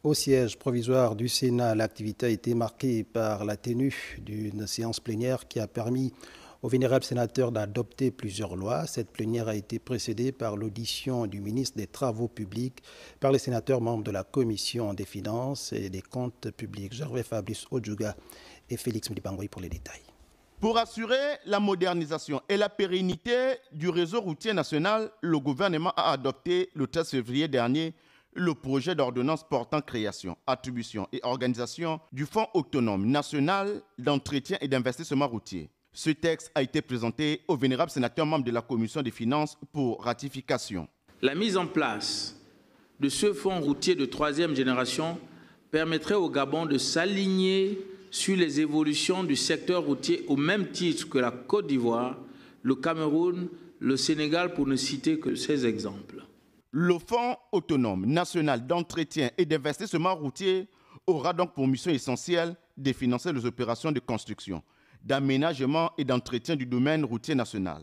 Au siège provisoire du Sénat, l'activité a été marquée par la tenue d'une séance plénière qui a permis au vénérable sénateur d'adopter plusieurs lois. Cette plénière a été précédée par l'audition du ministre des Travaux publics par les sénateurs membres de la Commission des finances et des comptes publics, Gervais Fabrice Odjouga et Félix Mdibangoy pour les détails. Pour assurer la modernisation et la pérennité du réseau routier national, le gouvernement a adopté le 13 février dernier le projet d'ordonnance portant création, attribution et organisation du Fonds autonome national d'entretien et d'investissement routier. Ce texte a été présenté au vénérable sénateur membre de la Commission des finances pour ratification. La mise en place de ce fonds routier de troisième génération permettrait au Gabon de s'aligner sur les évolutions du secteur routier au même titre que la Côte d'Ivoire, le Cameroun, le Sénégal, pour ne citer que ces exemples. Le Fonds autonome national d'entretien et d'investissement routier aura donc pour mission essentielle de financer les opérations de construction, d'aménagement et d'entretien du domaine routier national.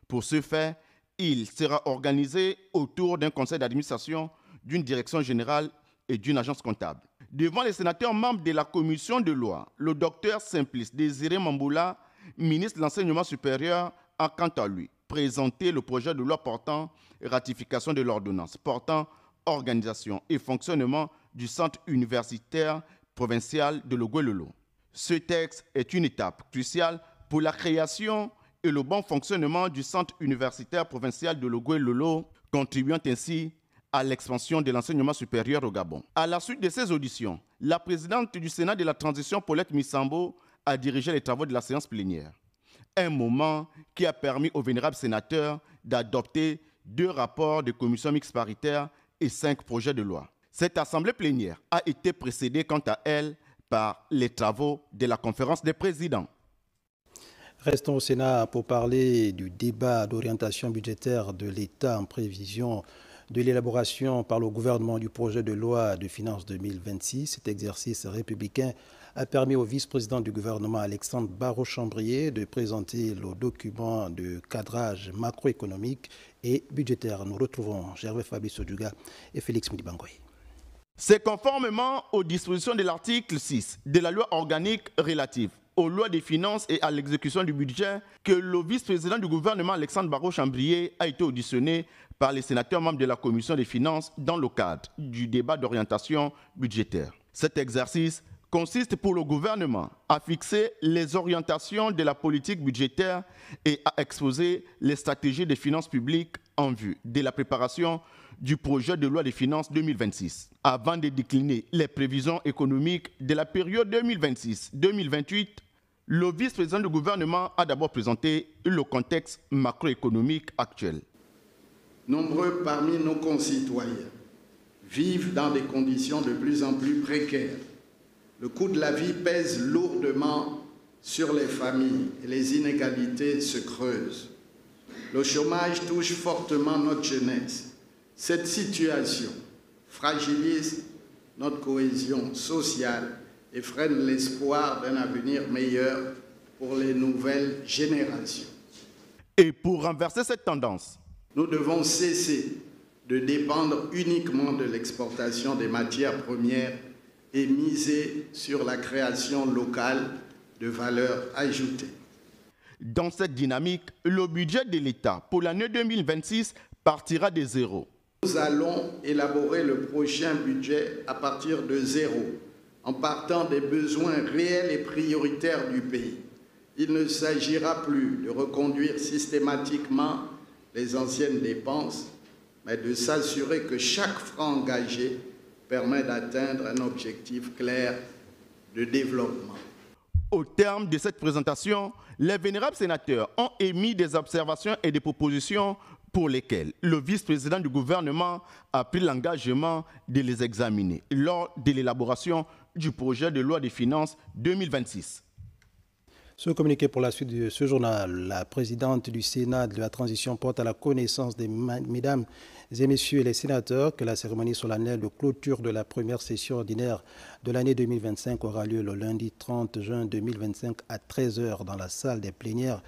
Pour ce faire, il sera organisé autour d'un conseil d'administration, d'une direction générale et d'une agence comptable. Devant les sénateurs membres de la commission de loi, le docteur Simplice Désiré Mamboula, ministre de l'Enseignement supérieur, a quant à lui présenté le projet de loi portant ratification de l'ordonnance portant organisation et fonctionnement du centre universitaire provincial de Logoué-Lolo. Ce texte est une étape cruciale pour la création et le bon fonctionnement du centre universitaire provincial de Logoué-Lolo, contribuant ainsi à l'expansion de l'enseignement supérieur au Gabon. À la suite de ces auditions, la présidente du Sénat de la transition, Paulette Missambo, a dirigé les travaux de la séance plénière. Un moment qui a permis au vénérable sénateur d'adopter 2 rapports de commission mixte paritaire et 5 projets de loi. Cette assemblée plénière a été précédée quant à elle par les travaux de la conférence des présidents. Restons au Sénat pour parler du débat d'orientation budgétaire de l'État en prévision de l'élaboration par le gouvernement du projet de loi de finances 2026. Cet exercice républicain a permis au vice-président du gouvernement Alexandre Barrot-Chambrier de présenter le document de cadrage macroéconomique et budgétaire. Nous retrouvons Gervais Fabrice Odjouga et Félix Mdibangoy. C'est conformément aux dispositions de l'article 6 de la loi organique relative aux lois des finances et à l'exécution du budget que le vice-président du gouvernement Alexandre Barrot-Chambrier a été auditionné par les sénateurs membres de la Commission des finances dans le cadre du débat d'orientation budgétaire. Cet exercice consiste pour le gouvernement à fixer les orientations de la politique budgétaire et à exposer les stratégies des finances publiques en vue de la préparation du projet de loi des finances 2026. Avant de décliner les prévisions économiques de la période 2026-2028, le vice-président du gouvernement a d'abord présenté le contexte macroéconomique actuel. Nombreux parmi nos concitoyens vivent dans des conditions de plus en plus précaires. Le coût de la vie pèse lourdement sur les familles et les inégalités se creusent. Le chômage touche fortement notre jeunesse. Cette situation fragilise notre cohésion sociale et freine l'espoir d'un avenir meilleur pour les nouvelles générations. Et pour renverser cette tendance, nous devons cesser de dépendre uniquement de l'exportation des matières premières et miser sur la création locale de valeur ajoutée. Dans cette dynamique, le budget de l'État pour l'année 2026 partira de zéro. Nous allons élaborer le prochain budget à partir de zéro, en partant des besoins réels et prioritaires du pays. Il ne s'agira plus de reconduire systématiquement les anciennes dépenses, mais de s'assurer que chaque franc engagé permet d'atteindre un objectif clair de développement. Au terme de cette présentation, les vénérables sénateurs ont émis des observations et des propositions pour lesquelles le vice-président du gouvernement a pris l'engagement de les examiner lors de l'élaboration du projet de loi des finances 2026. Ce communiqué pour la suite de ce journal, la présidente du Sénat de la transition porte à la connaissance des mesdames et messieurs les sénateurs que la cérémonie solennelle de clôture de la première session ordinaire de l'année 2025 aura lieu le lundi 30 juin 2025 à 13h dans la salle des plénières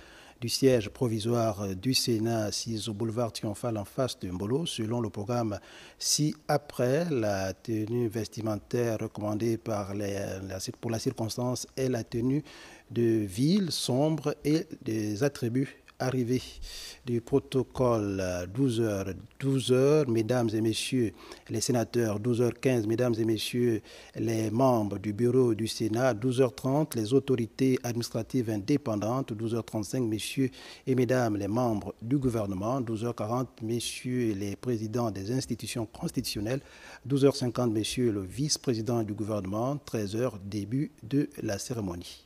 du siège provisoire du Sénat, assise au boulevard Triomphal en face de Mbolo, selon le programme ci-après. La tenue vestimentaire recommandée pour la circonstance est la tenue de ville sombre et des attributs arrivée du protocole 12h, mesdames et messieurs les sénateurs, 12h15, mesdames et messieurs les membres du bureau du Sénat, 12h30, les autorités administratives indépendantes, 12h35, messieurs et mesdames les membres du gouvernement, 12h40, messieurs les présidents des institutions constitutionnelles, 12h50, messieurs le vice-président du gouvernement, 13h, début de la cérémonie.